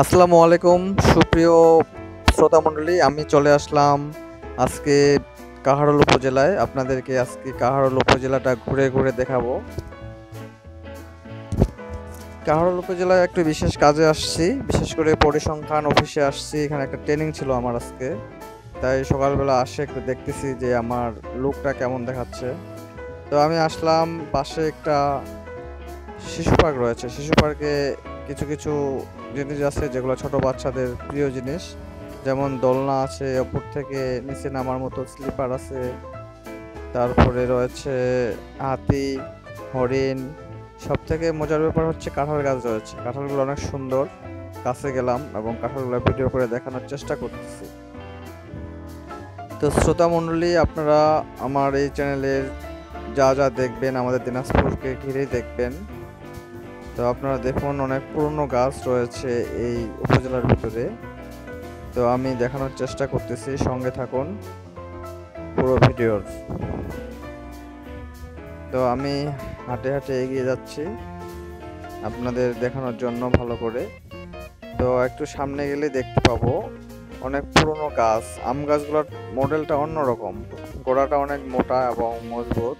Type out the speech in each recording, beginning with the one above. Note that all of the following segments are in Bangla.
আসসালামু আলাইকুম সুপ্রিয় শ্রোতা মণ্ডলী, আমি চলে আসলাম আজকে কাহারোল উপজেলায়। আপনাদেরকে আজকে কাহারোল উপজেলাটা ঘুরে ঘুরে দেখাবো। কাহারোল উপজেলায় একটু বিশেষ কাজে আসছি, বিশেষ করে পরিসংখ্যান অফিসে আসছি। এখানে একটা ট্রেনিং ছিল আমার আজকে, তাই সকালবেলা আসে একটু দেখতেছি যে আমার লুকটা কেমন দেখাচ্ছে। তো আমি আসলাম, পাশে একটা শিশু পার্ক রয়েছে। শিশু পার্কে কিছু কিছু জিনিস আছে যেগুলো ছোট বাচ্চাদের প্রিয় জিনিস, যেমন দোলনা আছে, ওপর থেকে নিচে নামার মতো স্লিপার আছে, তারপরে রয়েছে হাতি, হরিণ। সব থেকে মজার ব্যাপার হচ্ছে কাঁঠাল গাছ রয়েছে। কাঁঠালগুলো অনেক সুন্দর। কাছে গেলাম এবং কাঁঠালগুলো ভিডিও করে দেখানোর চেষ্টা করতেছি। তো শ্রোতা মণ্ডলী, আপনারা আমার এই চ্যানেলের যা যা দেখবেন আমাদের দিনাজপুরকে ঘিরেই দেখবেন। তো আপনারা দেখুন, অনেক পুরনো গাছ রয়েছে এই উপজেলার ভিতরে। তো আমি দেখানোর চেষ্টা করতেছি, সঙ্গে থাকুন পুরো ভিডিওর। তো আমি হাঁটে হাঁটে এগিয়ে যাচ্ছি আপনাদের দেখানোর জন্য ভালো করে। তো একটু সামনে গেলে দেখতে পাবো অনেক পুরনো গাছ। আম গাছগুলোর মডেলটা অন্যরকম, গোড়াটা অনেক মোটা এবং মজবুত,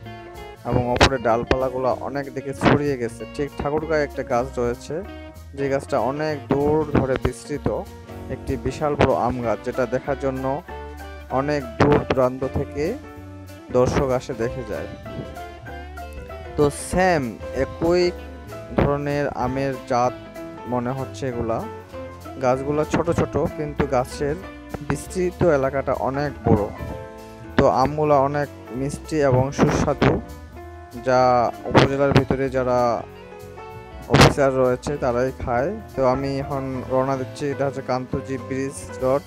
এবং ওপরে ডালপালাগুলো অনেক দিকে ছড়িয়ে গেছে। ঠিক ঠাকুরগাঁয়ে একটা গাছ রয়েছে, যে গাছটা অনেক দূর ধরে বিস্তৃত, একটি বিশাল বড় আম গাছ, যেটা দেখার জন্য অনেক দূর দূরান্ত থেকে দর্শক আসে দেখে যায়। তো সেম একই ধরনের আমের জাত মনে হচ্ছে এগুলা। গাছগুলো ছোট ছোট, কিন্তু গাছের বিস্তৃত এলাকাটা অনেক বড়। তো আমগুলো অনেক মিষ্টি এবং সুস্বাদু, যা উপজেলার ভিতরে যারা অফিসার রয়েছে তারাই খায়। তো আমি এখন রওনা দিচ্ছি, এটা হচ্ছে কান্তজি ব্রিজ রোড।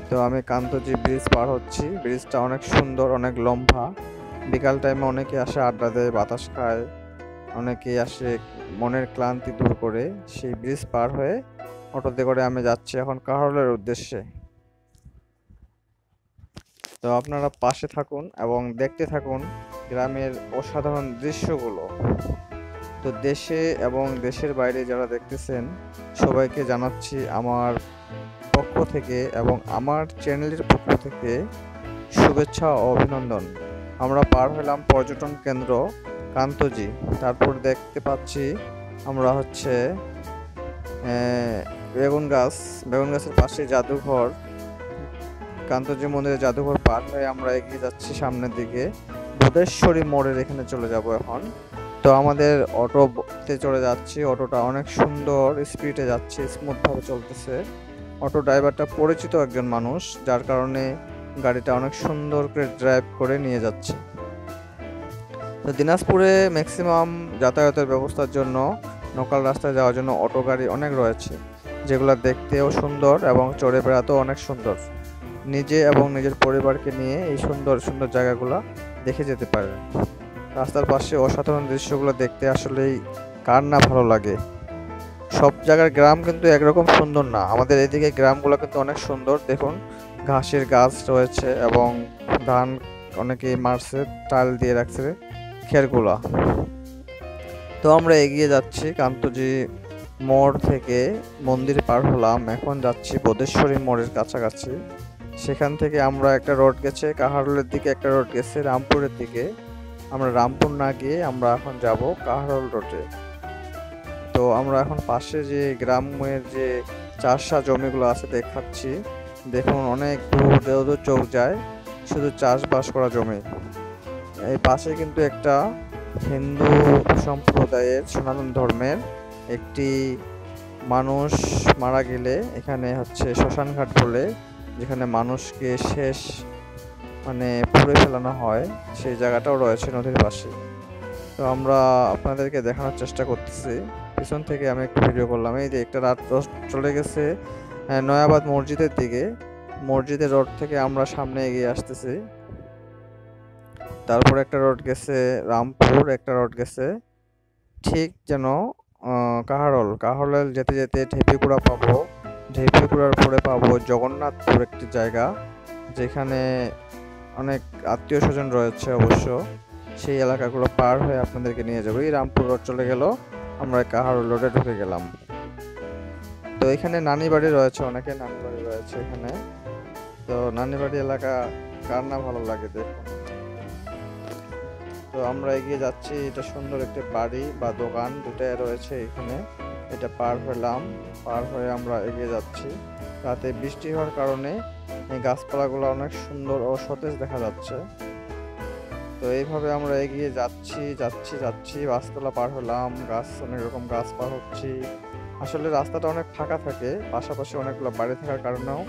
তো আমি কান্তজি ব্রিজ পার হচ্ছি। ব্রিজটা অনেক সুন্দর, অনেক লম্বা। বিকাল টাইমে অনেকে আসে আড্ডা দেয়, বাতাস খায়, অনেকেই আসে মনের ক্লান্তি দূর করে। সেই ব্রিজ পার হয়ে অটোতে করে আমি যাচ্ছি এখন কাহরলের উদ্দেশ্যে। তো আপনারা পাশে থাকুন এবং দেখতে থাকুন গ্রামের অসাধারণ দৃশ্যগুলো। তো দেশে এবং দেশের বাইরে যারা দেখতেছেন, সবাইকে জানাচ্ছি আমার পক্ষ থেকে এবং আমার চ্যানেলের পক্ষ থেকে শুভেচ্ছা ও অভিনন্দন। আমরা পার হলাম পর্যটন কেন্দ্র কান্তজি। তারপর দেখতে পাচ্ছি আমরা হচ্ছে বেগুন গাছ, বেগুন গাছের পাশে জাদুঘর, কান্তজি মন্দিরের জাদুঘর পার হয়ে আমরা এগিয়ে যাচ্ছি সামনের দিকে। বুধেশ্বরী মোড়ের এখানে চলে যাব এখন। তো আমাদের অটোতে চলে যাচ্ছি। অটোটা অনেক সুন্দর স্পিডে যাচ্ছে, স্মুথ ভাবে চলতেছে। অটো ড্রাইভারটা পরিচিত একজন মানুষ, যার কারণে গাড়িটা অনেক সুন্দর করে ড্রাইভ করে নিয়ে যাচ্ছে। তো দিনাজপুরে ম্যাক্সিমাম যাতায়াতের ব্যবস্থার জন্য লোকাল রাস্তায় যাওয়ার জন্য অটো গাড়ি অনেক রয়েছে, যেগুলো দেখতেও সুন্দর এবং চড়ে বেড়াতেও অনেক সুন্দর। নিজে এবং নিজের পরিবারকে নিয়ে এই সুন্দর সুন্দর জায়গাগুলো দেখে যেতে পারেন। রাস্তার পাশে অসাধারণ দৃশ্যগুলো দেখতে আসলেই কার না ভালো লাগে। সব জায়গার গ্রাম কিন্তু একরকম সুন্দর না, আমাদের এদিকে গ্রামগুলো কিন্তু অনেক সুন্দর। দেখুন, ঘাসের গাছ রয়েছে এবং ধান অনেকে মারছে, টাল দিয়ে রাখছে খেরগুলা। তো আমরা এগিয়ে যাচ্ছি কান্তজি মোড় থেকে, মন্দির পার হলাম, এখন যাচ্ছি বোধেশ্বরী মোড়ের কাছাকাছি। সেখান থেকে আমরা একটা রোড গেছে কাহারোলের দিকে, একটা রোড গেছে রামপুরের দিকে। আমরা রামপুর না গিয়ে আমরা এখন যাব কাহারোল রোডে। তো আমরা এখন পাশে যে গ্রামের যে চাষা জমিগুলো আছে দেখাচ্ছি। দেখুন, অনেক দূর দূর চোখ যায়, শুধু চাষবাস করা জমি। এই পাশে কিন্তু একটা হিন্দু সম্প্রদায়ের সনাতন ধর্মের একটি মানুষ মারা গেলে এখানে হচ্ছে শ্মশানঘাট বলে, যেখানে মানুষকে শেষ পুড়ে ফেলানো হয়, সেই জায়গাটাও রয়েছে নদীর পাশে। তো আমরা আপনাদেরকে দেখানোর চেষ্টা করতেছি, পিছন থেকে আমি একটু ভিডিও করলাম। এই যে একটা রাত চলে গেছে নয়াবাদ মসজিদের দিকে। মসজিদের রোড থেকে আমরা সামনে এগিয়ে আসতেছি। তারপর একটা রোড গেছে রামপুর, একটা রোড গেছে ঠিক যেন কাহারোল যেতে যেতে ঢেপিকুড়া পাবো। ঢেপিকুড়ার পরে পাবো জগন্নাথপুর, একটি জায়গা যেখানে অনেক আত্মীয় স্বজন রয়েছে অবশ্য। সেই এলাকাগুলো পার হয়ে আপনাদেরকে নিয়ে যাবো। এই রামপুর রোড চলে গেল, আমরা কাহারোল রোডে ঢুকে গেলাম। তো এখানে নানি বাড়ি রয়েছে, অনেকে নানি বাড়ি রয়েছে এখানে। তো নানি বাড়ি এলাকা কার না ভালো লাগে দেখুন। তো আমরা এগিয়ে যাচ্ছি, এটা সুন্দর একটি বাড়ি বা দোকান দুটাই রয়েছে এখানে। এটা পার হলাম, পার হয়ে আমরা এগিয়ে যাচ্ছি। রাতে বৃষ্টি হওয়ার কারণে এই গাছপালাগুলো অনেক সুন্দর ও সতেজ দেখা যাচ্ছে। তো এইভাবে আমরা এগিয়ে যাচ্ছি যাচ্ছি যাচ্ছি, গাছতলা পার হলাম, গাছ অনেক রকম গাছ পার হচ্ছি। আসলে রাস্তাটা অনেক ফাঁকা থাকে, পাশাপাশি অনেকগুলো বাড়ি থাকার কারণেও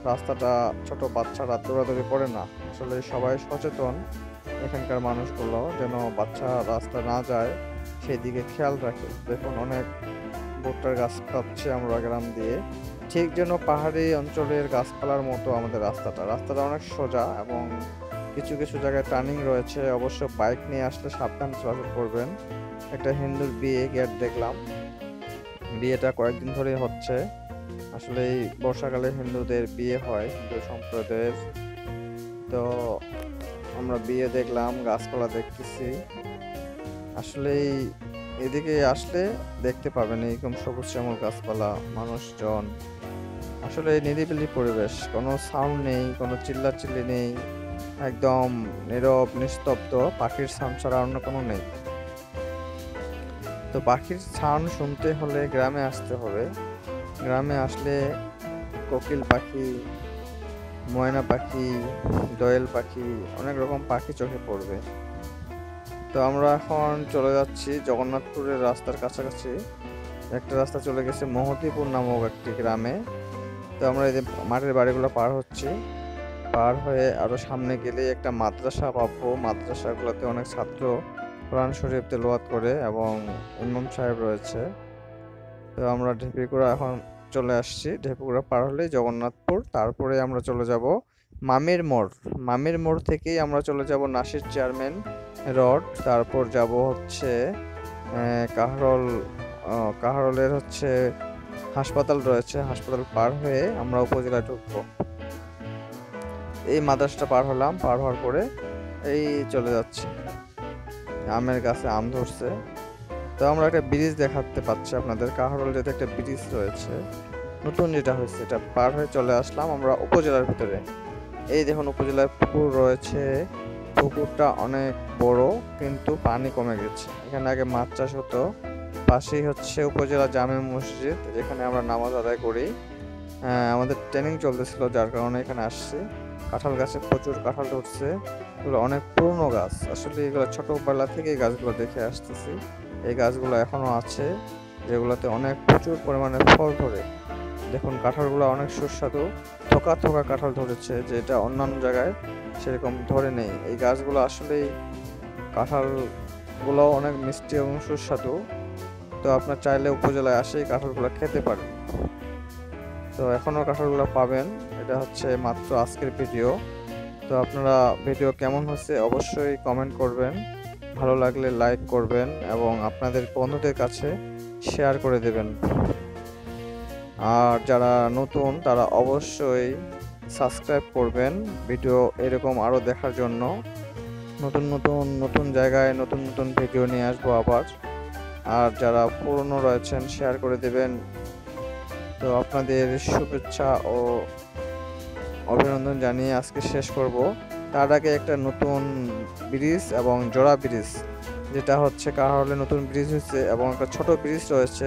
রাস্তাটা ছোট বাচ্চারা দৌড়াদৌড়ি করে না। আসলে সবাই সচেতন এখানকার মানুষগুলো, যেন বাচ্চা রাস্তা না যায় সেই দিকে খেয়াল রাখে। দেখুন অনেক ভুট্টার গাছ পাচ্ছি আমরা গ্রাম দিয়ে, ঠিক যেন পাহাড়ি অঞ্চলের গাছপালার মতো আমাদের রাস্তাটা অনেক সোজা এবং কিছু কিছু জায়গায় টার্নিং রয়েছে। অবশ্য বাইক নিয়ে আসলে সাবধানে চলাচল করবেন। একটা হিন্দুর বিয়ে গেট দেখলাম, বিয়েটা কয়েকদিন ধরে হচ্ছে। আসলে এই বর্ষাকালে হিন্দুদের বিয়ে হয়, হিন্দু সম্প্রদায়ের। তো আমরা বিয়ে দেখলাম, গাছপালা দেখতেছি। আসলে এদিকে আসলে দেখতে পাবেন এরকম সবুজ শ্যামল গাছপালা, মানুষজন। আসলে নিরিবিলি পরিবেশ, কোনো সাউন্ড নেই, কোনো চিল্লাচিল্লি নেই, একদম নীরব নিস্তব্ধ। পাখির সাউন্ড ছাড়া অন্য কোনো নেই। তো পাখির সাউন্ড শুনতে হলে গ্রামে আসতে হবে। গ্রামে আসলে কোকিল পাখি, ময়না পাখি, দোয়েল পাখি, অনেক রকম পাখি চোখে পড়বে। তো আমরা এখন চলে যাচ্ছি জগন্নাথপুরের রাস্তার কাছাকাছি। একটা রাস্তা চলে গেছে মহতিপুর নামক একটি গ্রামে। তো আমরা এই যে মাটির বাড়িগুলো পার হচ্ছি, পার হয়ে আরো সামনে গেলে একটা মাদ্রাসা পাবো। মাদ্রাসাগুলোতে অনেক ছাত্র কোরআন শরীফ তেলাওয়াত করে এবং ইমাম সাহেব রয়েছে। তো আমরা ঢেপিগুড়া এখন চলে আসছি। ঢেপিগুড়া পার হলেই জগন্নাথপুর, তারপরে আমরা চলে যাব মামির মোড়। মামির মোড় থেকেই আমরা চলে যাব নাসির চেয়ারম্যান রোড, তারপর যাব হচ্ছে কাহারোল। কাহারোলের হচ্ছে হাসপাতাল রয়েছে, হাসপাতাল পার হয়ে আমরা উপজেলায় ঢুকবো। এই মাদ্রাসাটা পার হলাম, পার হওয়ার পরে এই চলে যাচ্ছি, আমের গাছে আম ধরছে। তো আমরা একটা ব্রিজ দেখাতে পাচ্ছি আপনাদের, কাহারোল যেতে একটা ব্রিজ রয়েছে নতুন যেটা হয়েছে, এটা পার হয়ে চলে আসলাম আমরা উপজেলার ভিতরে। এই দেখুন উপজেলার পুকুর রয়েছে, পুকুরটা অনেক বড় কিন্তু পানি কমে গেছে। এখানে আগে মাছ চাষ হতো। পাশেই হচ্ছে উপজেলা জামে মসজিদ, যেখানে আমরা নামাজ আদায় করি। আমাদের ট্রেনিং চলতেছিল, যার কারণে এখানে আসছি। কাঁঠাল গাছে প্রচুর কাঁঠাল ধরছে, এগুলো অনেক পুরনো গাছ। আসলে এগুলো ছোটবেলা থেকে এই গাছগুলো দেখে আসতেছি। এই গাছগুলো এখনো আছে, যেগুলোতে অনেক প্রচুর পরিমাণে ফল ধরে। দেখুন কাঁঠালগুলো অনেক সুস্বাদু, থোকা থোকা কাঁঠাল ধরেছে, যেটা অন্যান্য জায়গায় সেরকম ধরে নেই। এই গাছগুলো আসলেই কাঁঠালগুলো অনেক মিষ্টি এবং সুস্বাদু। তো আপনার চাইলে উপজেলায় আসে এই কাঁঠালগুলো খেতে পারেন। তো এখনও কাঁঠালগুলো পাবেন। এটা হচ্ছে মাত্র আজকের ভিডিও। তো আপনারা ভিডিও কেমন হচ্ছে অবশ্যই কমেন্ট করবেন, ভালো লাগলে লাইক করবেন এবং আপনাদের বন্ধুদের কাছে শেয়ার করে দেবেন। আর যারা নতুন তারা অবশ্যই সাবস্ক্রাইব করবেন ভিডিও এরকম আরও দেখার জন্য। নতুন নতুন নতুন জায়গায় নতুন নতুন ভিডিও নিয়ে আসবো আবার। আর যারা পুরনো রয়েছেন শেয়ার করে দেবেন। তো আপনাদের শুভেচ্ছা ও অভিনন্দন জানিয়ে আজকে শেষ করব। তার আগে একটা নতুন ব্রিজ এবং জোড়া ব্রিজ, যেটা হচ্ছে কাহারোলে নতুন ব্রিজ হয়েছে এবং একটা ছোট ব্রিজ রয়েছে,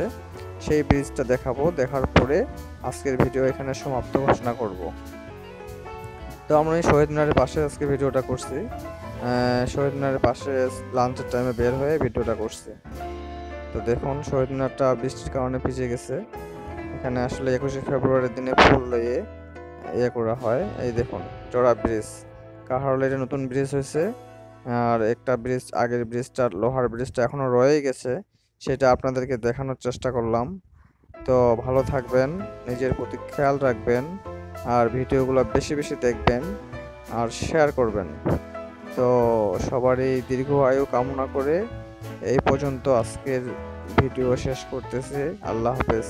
সেই ব্রিজটা দেখাবো। দেখার পরে আজকের ভিডিও এখানে সমাপ্ত ঘোষণা করব। তো আমরা এই শহীদ মিনারের পাশে আজকে ভিডিওটা করছি। শহীদ মিনারের পাশে লাঞ্চের টাইমে বের হয়ে ভিডিওটা করছি। তো দেখুন শহীদ মিনারটা বৃষ্টির কারণে ভিজে গেছে। এখানে আসলে 21শে ফেব্রুয়ারির দিনে ফুল দিয়ে করা হয়। এই দেখুন জোড়া ব্রিজ, কাহারোলের নতুন ব্রিজ হয়েছে। আর একটা ব্রিজ, আগের ব্রিজটা লোহার ব্রিজটা এখনো রয়ে গেছে, সেটা আপনাদেরকে দেখানোর চেষ্টা করলাম। তো ভালো থাকবেন, নিজের প্রতি খেয়াল রাখবেন, আর ভিডিওগুলো বেশি বেশি দেখবেন আর শেয়ার করবেন। তো সবারই দীর্ঘ আয়ু কামনা করে এই পর্যন্ত আজকের ভিডিও শেষ করতেছি। আল্লাহ হাফেজ।